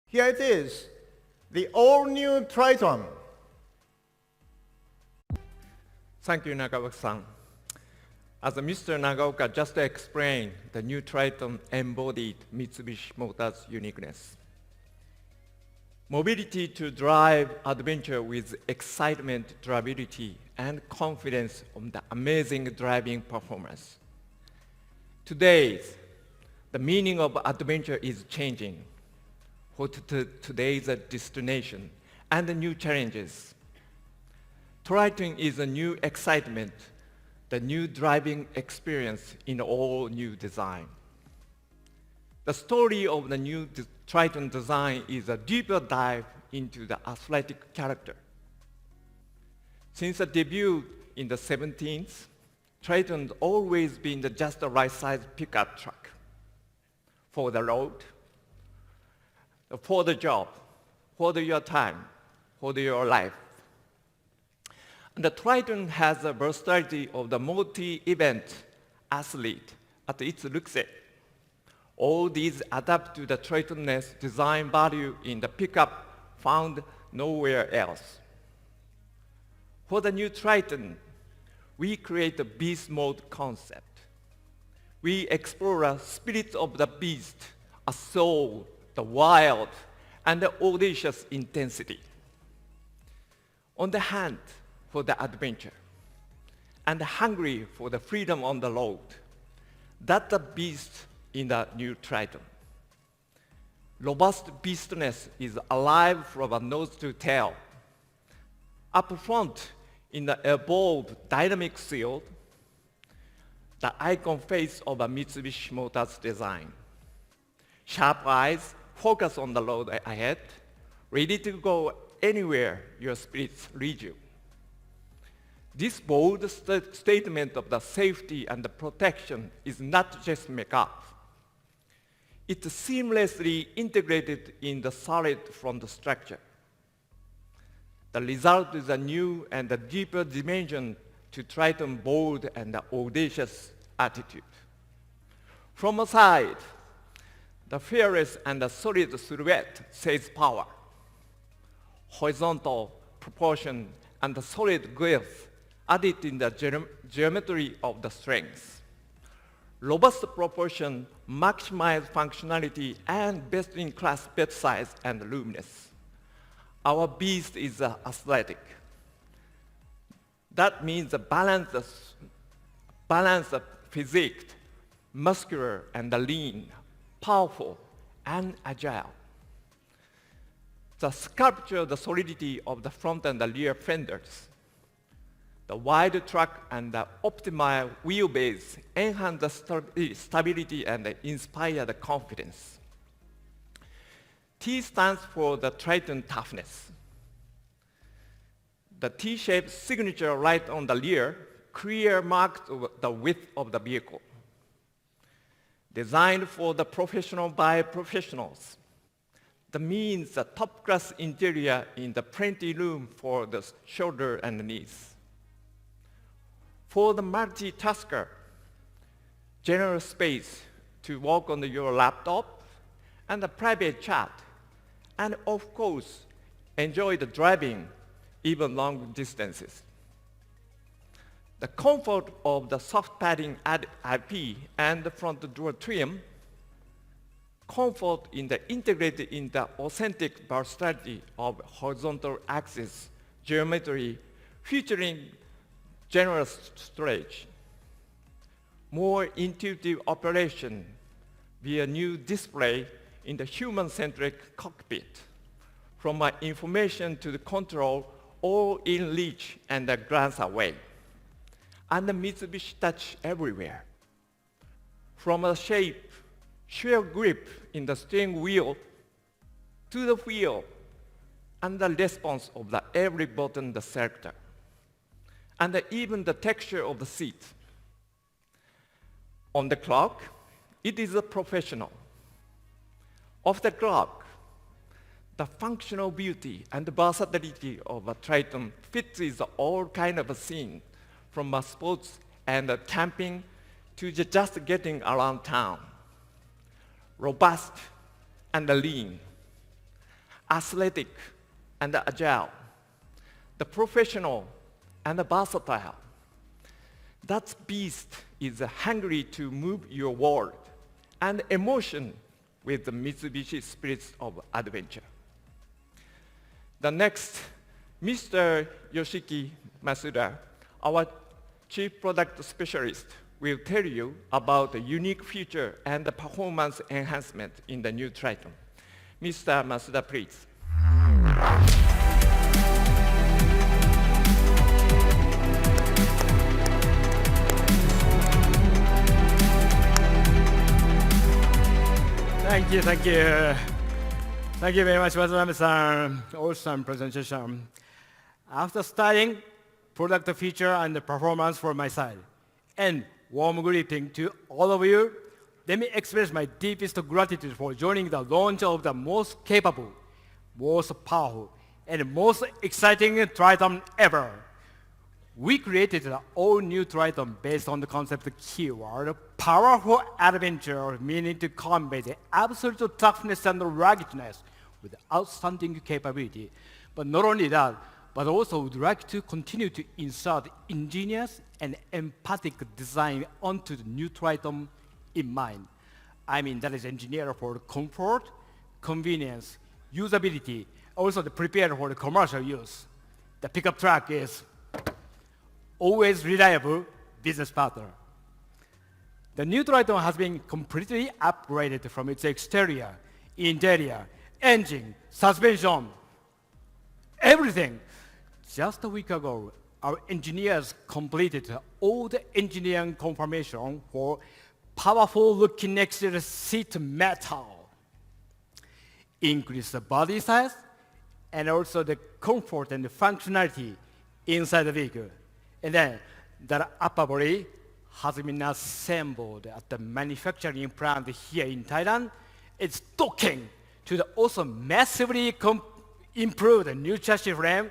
Here it is, the all-new Triton. Thank you, Nagaoka-san. As Mr. Nagaoka just explained, the new Triton embodied Mitsubishi Motors' uniqueness. Mobility to drive adventure with excitement, durability, and confidence on the amazing driving performance. Today, the meaning of adventure is changing. For today's destination and the new challenges. Triton is a new excitement, the new driving experience in all new design. The story of the new Triton design is a deeper dive into the athletic character. Since the debut in the 17th, Triton's always been just the right size pickup truck for the road, for the job, for your time, for your life. And the Triton has the versatility of the multi-event athlete at its roots. All these adapt to the Triton's design value in the pickup found nowhere else. For the new Triton, we create a beast mode concept. We explore a spirit of the beast, a soul, the wild, and the audacious intensity. On the hand for the adventure, and hungry for the freedom on the road. That's the beast in the new Triton. Robust beastness is alive from a nose to tail. Up front, in the evolved dynamic shield, the icon face of a Mitsubishi Motors design. Sharp eyes, focus on the road ahead, ready to go anywhere your spirits lead you. This bold statement of the safety and the protection is not just make-up. It's seamlessly integrated in the solid front structure. The result is a new and a deeper dimension to Triton's bold and audacious attitude. From a side, the fearless and the solid silhouette says power. Horizontal proportion and the solid girth added in the geometry of the strength. Robust proportion maximize functionality and best-in-class bed size and roominess. Our beast is athletic. That means a balance of physique, muscular and lean, powerful and agile. The sculpture, the solidity of the front and the rear fenders, the wide truck and the optimal wheelbase enhance the stability and inspire the confidence. T stands for the Triton toughness. The T-shaped signature light on the rear clear marks the width of the vehicle. Designed for the professional by professionals. That means the top-class interior in the plenty room for the shoulder and knees. For the multitasker, generous space to work on your laptop and the private chat, and of course, enjoy the driving even long distances. The comfort of the soft padding IP and the front door trim, comfort in the integrated in the authentic versatility of horizontal axis geometry featuring generous storage. More intuitive operation via new display in the human-centric cockpit. From my information to the control, all in reach and a glance away. And the Mitsubishi touch everywhere. From a shape, sheer grip in the steering wheel to the wheel and the response of the every button the selector. And even the texture of the seat. On the clock, it is a professional. Off the clock, the functional beauty and the versatility of a Triton fits with all kind of a scene, from a sports and a camping to just getting around town. Robust and lean. athletic and agile, the professional and the versatile. That beast is hungry to move your world and emotion with the Mitsubishi spirit of adventure. The next, Mr. Yoshiki Masuda, our Chief Product Specialist, will tell you about the unique feature and the performance enhancement in the new Triton. Mr. Masuda, please. Thank you, thank you. Thank you very much, Watanabe-san. Awesome presentation. After studying product feature and the performance from my side, and warm greeting to all of you, let me express my deepest gratitude for joining the launch of the most capable, most powerful, and most exciting Triton ever. We created an all-new Triton based on the concept keyword, powerful adventure, meaning to convey the absolute toughness and ruggedness with outstanding capability. But not only that, but also would like to continue to insert ingenious and empathic design onto the new Triton in mind. I mean, that is engineered for comfort, convenience, usability, also prepared for the commercial use. The pickup truck is always reliable business partner. The new Triton has been completely upgraded from its exterior, interior, engine, suspension, everything. Just a week ago, our engineers completed all the engineering confirmation for powerful looking exterior seat metal. Increase the body size and also the comfort and the functionality inside the vehicle. And then that upper body has been assembled at the manufacturing plant here in Thailand. It's docking to the also massively improved new chassis frame,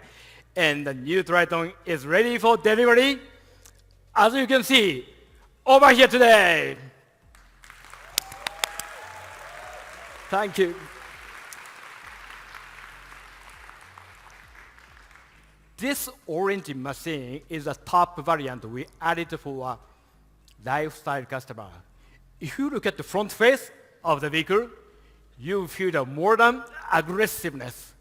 and the new Triton is ready for delivery. As you can see, over here today. Thank you. This orange machine is a top variant we added for a lifestyle customer. If you look at the front face of the vehicle, you feel the modern aggressiveness.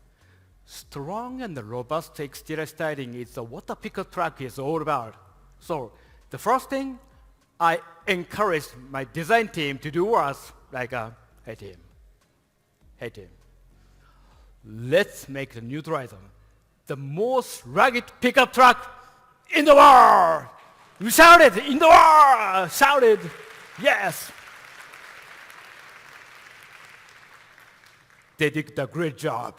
Strong and robust exterior styling is what a pickup truck is all about. So the first thing I encouraged my design team to do was hey team, let's make the new Triton the most rugged pickup truck in the world. We shouted in the world, shouted, yes. They did a great job.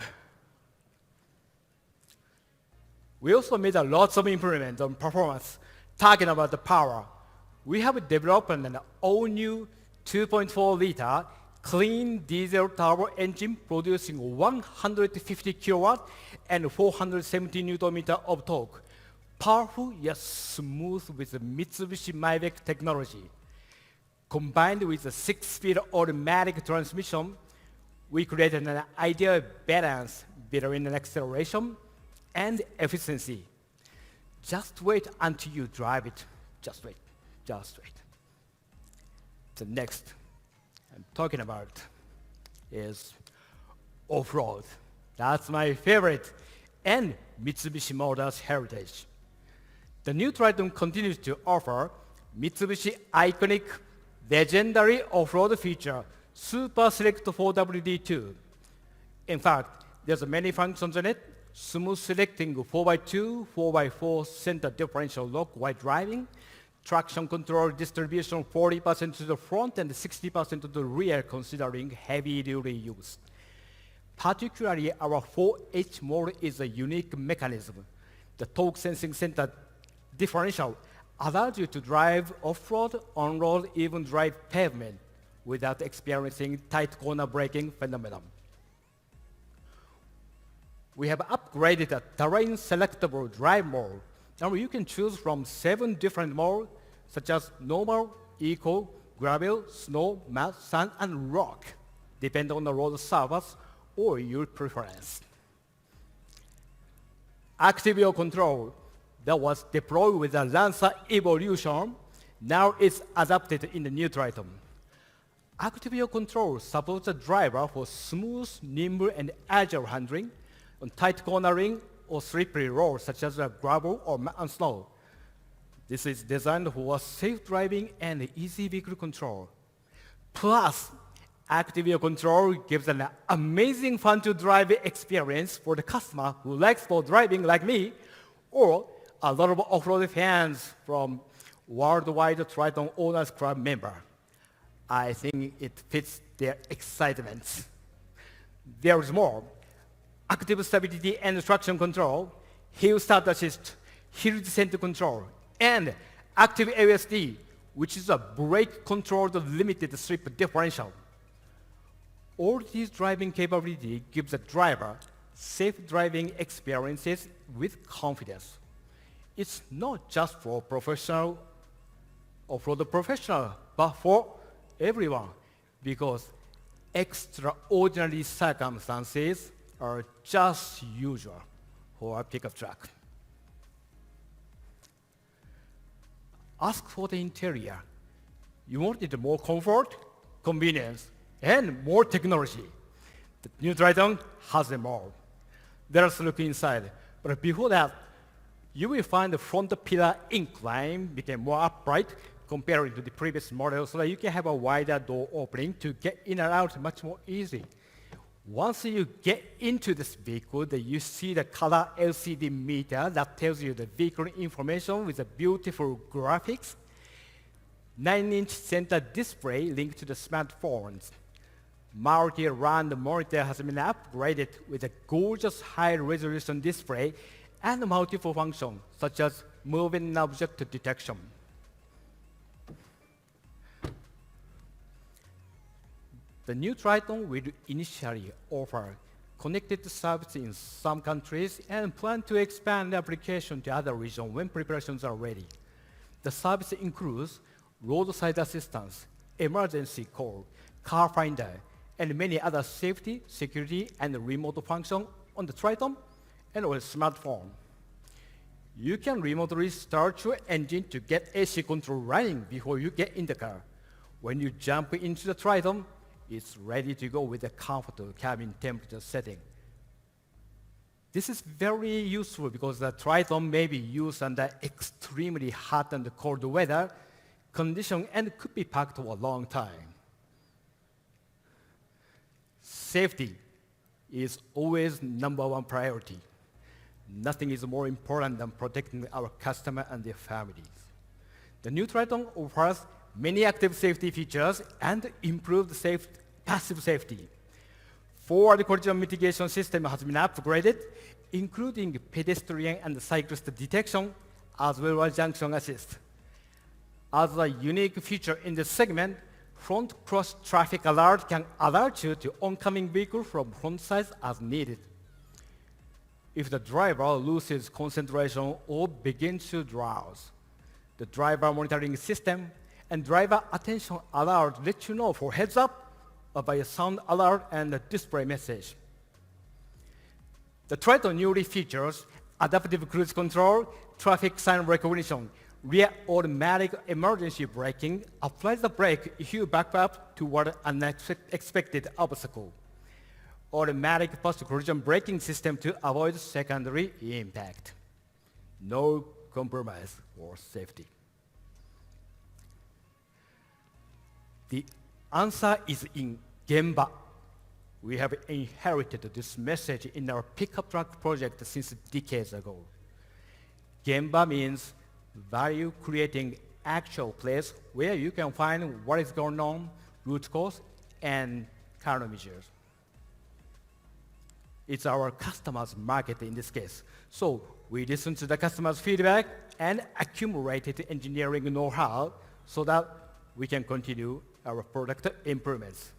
We also made lots of improvements on performance, talking about the power. We have developed an all-new 2.4-liter clean diesel turbo engine producing 150 kilowatt and 470 Newton meter of torque. Powerful yet smooth with the Mitsubishi Mavic technology. Combined with a 6-speed automatic transmission, we created an ideal balance between acceleration and efficiency. Just wait until you drive it. Just wait. The next I'm talking about is off-road. That's my favorite, and Mitsubishi Motors' heritage. The new Triton continues to offer Mitsubishi iconic, legendary off-road feature, Super Select 4WD2. In fact, there's many functions in it: smooth selecting 4x2, 4x4 center differential lock while driving, traction control distribution 40% to the front and 60% to the rear considering heavy duty use. Particularly our 4H mode is a unique mechanism. The torque sensing center differential allows you to drive off-road, on-road, even drive pavement without experiencing tight corner braking phenomenon. We have upgraded a terrain selectable drive mode. Now you can choose from 7 different modes, such as normal, eco, gravel, snow, mud, sand, and rock, depending on the road surface or your preference. Active Wheel Control that was deployed with the Lancer Evolution now is adapted in the new Triton. Active Wheel Control supports the driver for smooth, nimble, and agile handling on tight cornering or slippery roads such as gravel or mud and snow. This is designed for safe driving and easy vehicle control. Plus, Active Wheel Control gives an amazing fun to drive experience for the customer who likes sport driving like me, or a lot of off-road fans from Worldwide Triton Owners Club member. I think it fits their excitement. There is more. Active stability and traction control, hill start assist, hill descent control, and active ASD, which is a brake-controlled limited slip differential. All these driving capability gives the driver safe driving experiences with confidence. It's not just for professional or for the professional, but for everyone, because extraordinary circumstances are just usual for a pickup truck. Ask for the interior. You wanted more comfort, convenience, and more technology. The new Triton has them all. Let's look inside. But before that, you will find the front pillar incline became more upright compared to the previous model, so that you can have a wider door opening to get in and out much more easy. Once you get into this vehicle, you see the color LCD meter that tells you the vehicle information with the beautiful graphics, 9-inch center display linked to the smartphones. Multi-round monitor has been upgraded with a gorgeous high-resolution display and multiple functions, such as moving object detection. The new Triton will initially offer connected service in some countries and plan to expand the application to other regions when preparations are ready. The service includes roadside assistance, emergency call, car finder, and many other safety, security, and remote functions on the Triton and on a smartphone. You can remotely start your engine to get AC control running before you get in the car. When you jump into the Triton, it's ready to go with a comfortable cabin temperature setting. This is very useful because the Triton may be used under extremely hot and cold weather condition and could be packed for a long time. Safety is always #1 priority. Nothing is more important than protecting our customer and their families. The new Triton offers many active safety features and improved passive safety. Forward collision mitigation system has been upgraded, including pedestrian and cyclist detection, as well as junction assist. As a unique feature in this segment, front cross traffic alert can alert you to oncoming vehicle from front side as needed. If the driver loses concentration or begins to drowse, the driver monitoring system and driver attention alert let you know for heads up by a sound alert and a display message. The Triton newly features adaptive cruise control, traffic sign recognition, rear automatic emergency braking, applies the brake if you back up toward an unexpected obstacle, automatic post-collision braking system to avoid secondary impact. No compromise for safety. The answer is in Gemba. We have inherited this message in our pickup truck project since decades ago. Gemba means value creating actual place where you can find what is going on, root cause, and countermeasures. It's our customers' market in this case. So we listen to the customer's feedback and accumulated engineering know-how so that we can continue our product improvements.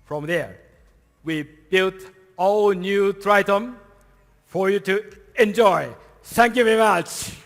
From there, we built all new Triton for you to enjoy. Thank you very much.